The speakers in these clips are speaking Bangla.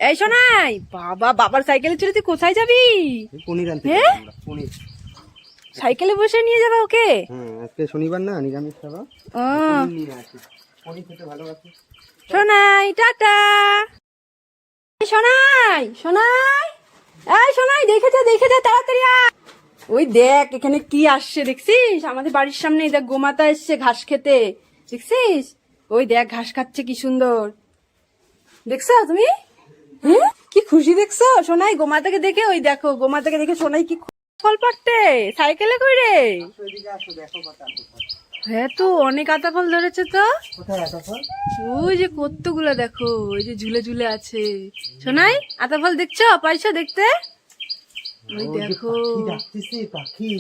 এই শোনাই, বাবা বাবার সাইকেলে চড়ে তুই কোথায় যাবি? সাইকেলে বসে নিয়ে যাবে ওকে? আজকে শনিবার না, নিরামিষ খাবার। শোনাই টাটা। শোনাই শোনাই, এই শোনাই, দেখে যা তাড়াতাড়ি আয়। ওই দেখ এখানে কি আসছে দেখছিস? আমাদের বাড়ির সামনে দেখ গোমাতা এসছে ঘাস খেতে, দেখছিস? ওই দেখ ঘাস খাচ্ছে কি সুন্দর, দেখছো তুমি? হ্যাঁ, কি খুশি দেখছো সোনাই গোমাতাকে দেখে? ওই দেখো গোমাতাকে দেখে সোনাই কি ফল পাড়তে সাইকেলে করে। হ্যাঁ তো অনেক আতা ফল ধরেছে তো। ওই যে কতগুলো দেখো, ওই যে ঝুলে ঝুলে আছে। সোনাই আতা ফল দেখছো, পাইছো দেখতে? ওই দেখো পাখি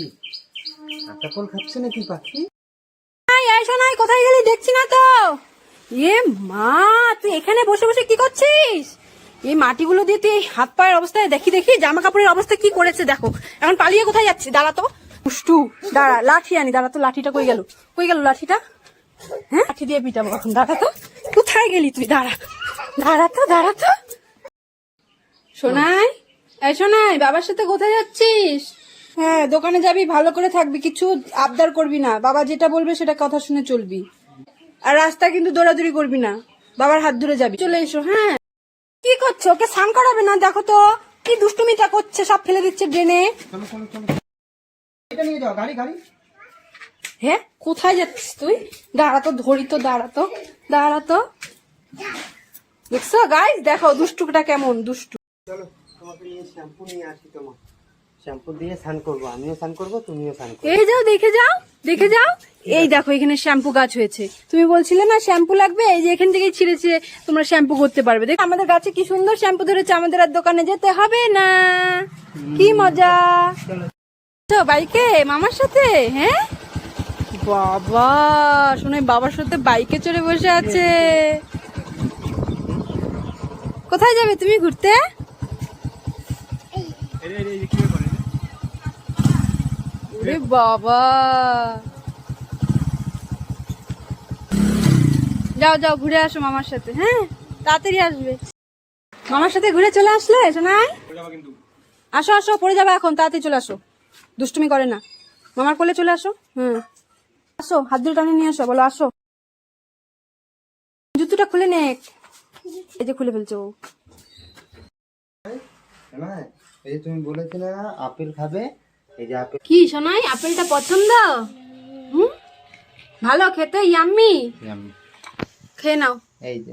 আতা ফল খাচ্ছে নাকি পাখি? সোনাই কোথায় গেলি দেখছি না তো। এ মা, তুই এখানে বসে বসে কি করছিস? এই মাটিগুলো দিয়ে তুই হাত পায়ের অবস্থায় দেখি জামা কাপড়ের অবস্থা কি করেছে দেখো। এখন পালিয়ে কোথায় যাচ্ছি? দাঁড়া তো পুষ্টু, দাঁড়া, লাঠি আনি। দাঁড়া তো, লাঠিটা কই গেল লাঠিটা? হ্যাঁ, লাঠি দিয়ে পিটাবো এখন। দাঁড়া তো, কোথায় গেলি তুই? দাঁড়া তো। শোনাই, এই শোনাই, বাবার সাথে কোথায় যাচ্ছিস? হ্যাঁ, দোকানে যাবি, ভালো করে থাকবি, কিছু আবদার করবি না, বাবা যেটা বলবে সেটা কথা শুনে চলবি। আর রাস্তা কিন্তু দৌড়াদৌড়ি করবি না, বাবার হাত ধরে যাবি। চলে এসো। হ্যাঁ, কি করছো? ওকে স্নান করাবে না? দেখো তো কি দুষ্টুমিটা করছে, সব ফেলে দিচ্ছে ড্রেনে। হ্যাঁ, কোথায় যাচ্ছিস তুই? দাঁড়া তো, ধরি তো, দাঁড়া তো। দেখছো গাইস, দেখো দুষ্টুটা কেমন দুষ্টু। চলো তোমাকে নিয়ে শ্যাম্পু নিয়ে আসি, তোমার শ্যাম্পু দিয়ে স্নান করবো, আমিও স্নান করবো, তুমিও স্নান করবে। এই যাও, দেখে যাও। এই দেখো এখানে শ্যাম্পু গাছ হয়েছে, তুমি বলছিলে না শ্যাম্পু লাগবে, এই যে এখান থেকেই ছিঁড়েছে, তোমরা শ্যাম্পু করতে পারবে। দেখ আমাদের গাছে কি সুন্দর শ্যাম্পু ধরেছে, আমাদের আর দোকানে যেতে হবে না। কি মজা। তো বাইকে মামার সাথে? হ্যাঁ বাবা, শোনে বাবার সাথে বাইকে চড়ে বসে আছে। কোথায় যাবে তুমি ঘুরতে? ওরে বাবা, যাও ঘুরে আসো মামার সাথে। হ্যাঁ, তাড়াতাড়ি আসবে। মামার সাথে ঘুরে চলে আসলে শোনাই। আসো পড়ে যাবে এখন, তাড়াতাড়ি চলে আসো, দুষ্টুমি করে না। মামার কোলে চলে আসো। আসো, হাত ধরে টানে নিয়ে আসো, বলো আসো। জুতোটা খুলে নে। এই যে খুলে ফেলছো। এই যে তুমি বলেছিলে না আপেল খাবে, এই যে আপেল। কি শোনাই, আপেলটা পছন্দ? ভালো খেতে, ইয়াম্মি। খেয়ে নাও। এই যে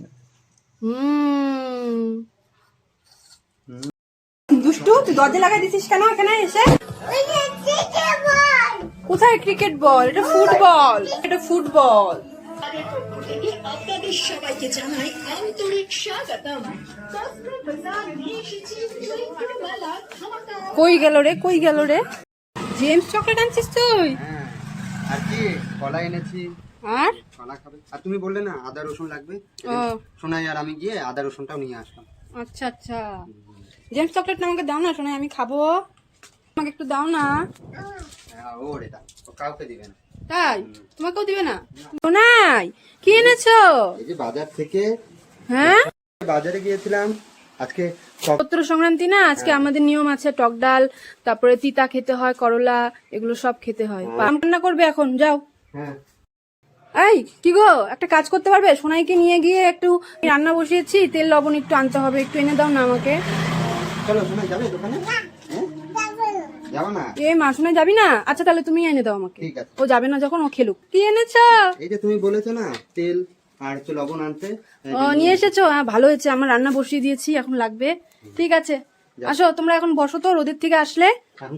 দুষ্টু, তুই দরজা লাগাই দিছিস কেন এখানে এসে? কোথায় ক্রিকেট বল? এটা ফুটবল। আপনাদের সবাইকে জানাই আন্তরিক স্বাগতম। কই গেল রে? জেমস চকলেট আনছিস তুই? আর কি কলা এনেছি। আর কলা খাবে? আর তুমি বললে না আদা রসুন লাগবে, সোনাই আর আমি গিয়ে আদা রসুনটাও নিয়ে আসলাম। আচ্ছা, জেমস চকলেট আমাকে দাও না সোনাই, আমি খাবো, আমাকে একটু দাও না। ওরে দাও, কাউকে দিবে না। তাই? তোমাকেও দিবে না? সোনাই কি এনেছো? এই যে বাজার থেকে। হ্যাঁ, বাজারে গিয়েছিলাম আজকে, পত্র সংক্রান্তি না আজকে। আমাদের নিয়ম আছে টক ডাল, তারপরে তিতা খেতে হয়, করলা, এগুলো সব খেতে হয়। রান্না করবে এখন, যাও। হ্যাঁ এই কি গো, একটা কাজ করতে পারবে? সোনাইকে নিয়ে গিয়ে একটু রান্না বসিয়েছি, তেল লবণ একটু আনতে হবে, একটু এনে দাও না আমাকে। চলো সোনাই যাবে দোকানে? যাবো না? এ মা, সোনাই যাবি না? আচ্ছা তাহলে তুমি এনে দাও আমাকে। ঠিক আছে। ও যাবে না যখন, ও খেলুক। কি এনেছো? এই যে তুমি বলেছো না তেল আর একটু লবণ আনতে, ও নিয়ে এসেছো? হ্যাঁ ভালো হয়েছে, আমার রান্না বসিয়ে দিয়েছি, এখন লাগবে। ঠিক আছে, আসো তোমরা এখন বসো তো, রোদের থেকে আসলে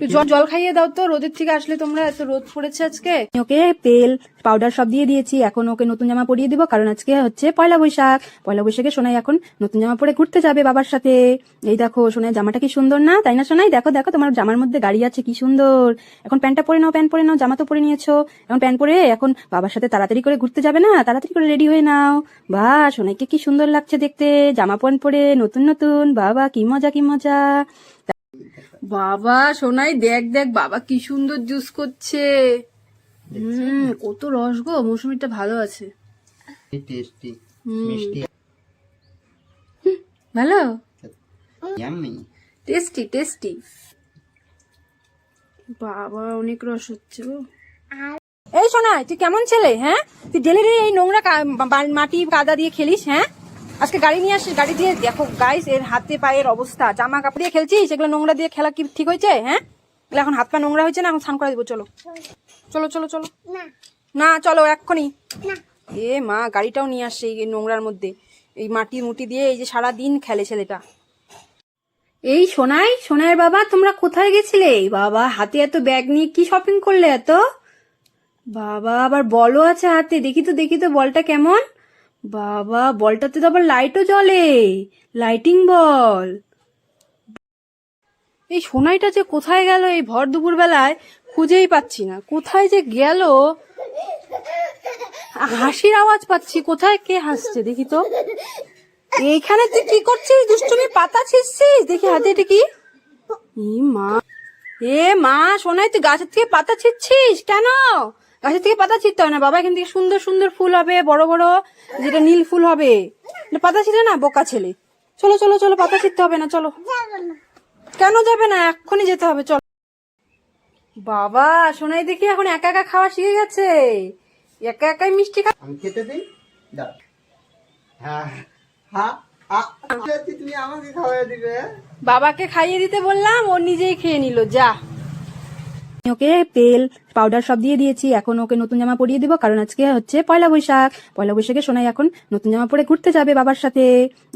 একটু জল খাইয়ে দাও তো, রোদের থেকে আসলে তোমরা, এত রোদ পড়েছে আজকে। ওকে তেল পাউডার সব দিয়ে দিয়েছি, এখন ওকে নতুন জামা পরিয়ে দিব, কারণ আজকে হচ্ছে পয়লা বৈশাখে সোনাই এখন নতুন জামা পরে ঘুরতে যাবে বাবার সাথে। এই দেখো সোনাই জামাটা কি সুন্দর না? তাই না সোনাই? দেখো তোমার জামার মধ্যে গাড়ি আছে, কি সুন্দর। এখন প্যান্টটা পরে নাও, প্যান্ট পরে নাও, জামা তো পরে নিয়েছো, এখন প্যান্ট পরে এখন বাবার সাথে তাড়াতাড়ি করে ঘুরতে যাবে না, তাড়াতাড়ি করে রেডি হয়ে নাও। বাহ, সোনাইকে কি সুন্দর লাগছে দেখতে, জামা প্যান্ট পরে নতুন। বাবা কি মজা। বাবা সোনাই দেখ বাবা কি সুন্দর জুস করছে। কত রস গো, মৌসুমিটা ভালো আছে, টেস্টি মিষ্টি। ভালো। ইয়াম্মি। Tasty tasty. বাবা অনেক রস হচ্ছে গো। এই শোনাই, তুই কেমন ছেলে? হ্যাঁ, তুই ডেলি এই নোংরা মাটি কাদা দিয়ে খেলিস? হ্যাঁ, আজকে গাড়ি নিয়ে আসিস, গাড়ি দিয়ে দেখো গাইস এর হাতে পায়ের অবস্থা। জামা কাপড় দিয়ে খেলছিস, সেগুলো নোংরা দিয়ে খেলা কি ঠিক হয়েছে? হ্যাঁ, এগুলো এখন হাত পা নোংরা হয়েছে না, এখন স্নান করে দেবো। চলো চলো চলো চলো। না চলো এক্ষুনি। এ মা, গাড়িটাও নিয়ে আসছে এই নোংরার মধ্যে, এই মাটি মুটি দিয়ে এই যে সারা দিন খেলে ছেলেটা। এই সোনাই, সোনাইয়ের বাবা, তোমরা কোথায় গেছিলে? বাবা হাতে এত ব্যাগ নিয়ে কি শপিং করলে এত? বাবা আবার বলও আছে হাতে, দেখি তো দেখি তো বলটা কেমন। বাবা বলটাতে তো আবার লাইটও জ্বলে, লাইটিং বল। এই সোনাইটা যে কোথায় গেল এই ভর দুপুর বেলায়, খুঁজেই পাচ্ছি না, কোথায় যে গেল। হাসির আওয়াজ পাচ্ছি, কোথায় কে হাসছে দেখি তো। এইখানে তুই কি করছিস? দুষ্টুমি পাতা ছিঁড়ছিস, দেখি হাতে এটা কি। মা, এ মা, সোনাই তুই গাছের থেকে পাতা ছিঁড়ছিস কেন? গাছের থেকে পাতা ছিঁড়তে হয় না বাবা, এখান থেকে সুন্দর সুন্দর ফুল হবে, বড় বড়, যেটা নীল ফুল হবে। পাতা ছিঁড়ে না, বোকা ছেলে। চলো চলো চলো, পাতা ছিঁড়তে হবে না, চলো। কেন যাবে না? এক্ষুনি যেতে হবে, চলো। বাবা সোনাই দেখি এখন একা একা খাওয়া শিখে গেছে, একা একাই মিষ্টি খা। আমি খেতে দিই, দাও। হ্যাঁ হ্যাঁ, তুমি আমাকে খাওয়াই দিবে? বাবাকে খাইয়ে দিতে বললাম, ও নিজেই খেয়ে নিল। যা, ওকে তেল পাউডার সব দিয়ে দিয়েছি, এখন ওকে নতুন জামা পরিয়ে দিব, কারণ আজকে হচ্ছে পয়লা বৈশাখ। পয়লা বৈশাখে সোনাই এখন নতুন জামা পরে ঘুরতে যাবে বাবার সাথে।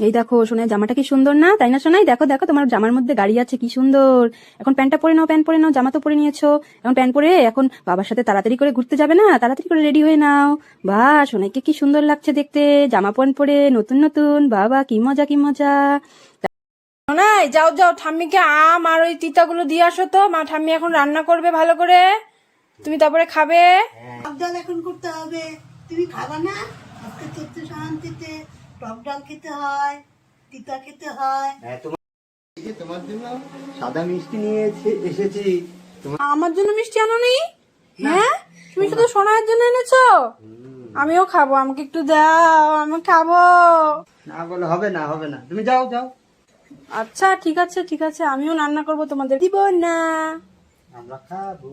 এই দেখো সোনাই জামাটা কি সুন্দর না, তাই না সোনাই? দেখো দেখো তোমার জামার মধ্যে গাড়ি আছে, কি সুন্দর। এখন প্যান্টটা পরে নাও, প্যান্ট পরে নাও, জামা তো পরে নিয়েছো, এখন প্যান্ট পরে এখন বাবার সাথে তাড়াতাড়ি করে ঘুরতে যাবে না, তাড়াতাড়ি করে রেডি হয়ে নাও। বা সোনাইকে কি সুন্দর লাগছে দেখতে, জামা প্যান্ট পরে নতুন নতুন। বাবা কি মজা কি মজা। নাই, যাও যাও, ঠাম্মিকে আম আর ওই তিতাগুলো দিয়ে আসো তো। মা, ঠাম্মি এখন রান্না করবে ভালো করে, তুমি তারপরে খাবে। টক ডাল এখন করতে হবে, তুমি খাবা না? আজকে চৈত্র শান্তিতে টক ডাল খেতে হয়, তিতা খেতে হয়। হ্যাঁ, তোমার জন্য সাদা মিষ্টি নিয়ে এসেছি। আমার জন্য মিষ্টি আনোনি? হ্যাঁ, তুমি শুধু সোনার জন্য এনেছো? আমিও খাবো, আমাকে একটু দাও, আমি খাবো। না বলে হবে না, হবে না, তুমি যাও যাও। আচ্ছা ঠিক আছে ঠিক আছে, আমিও রান্না করবো, তোমাদের দিব না। আমরা খাবো।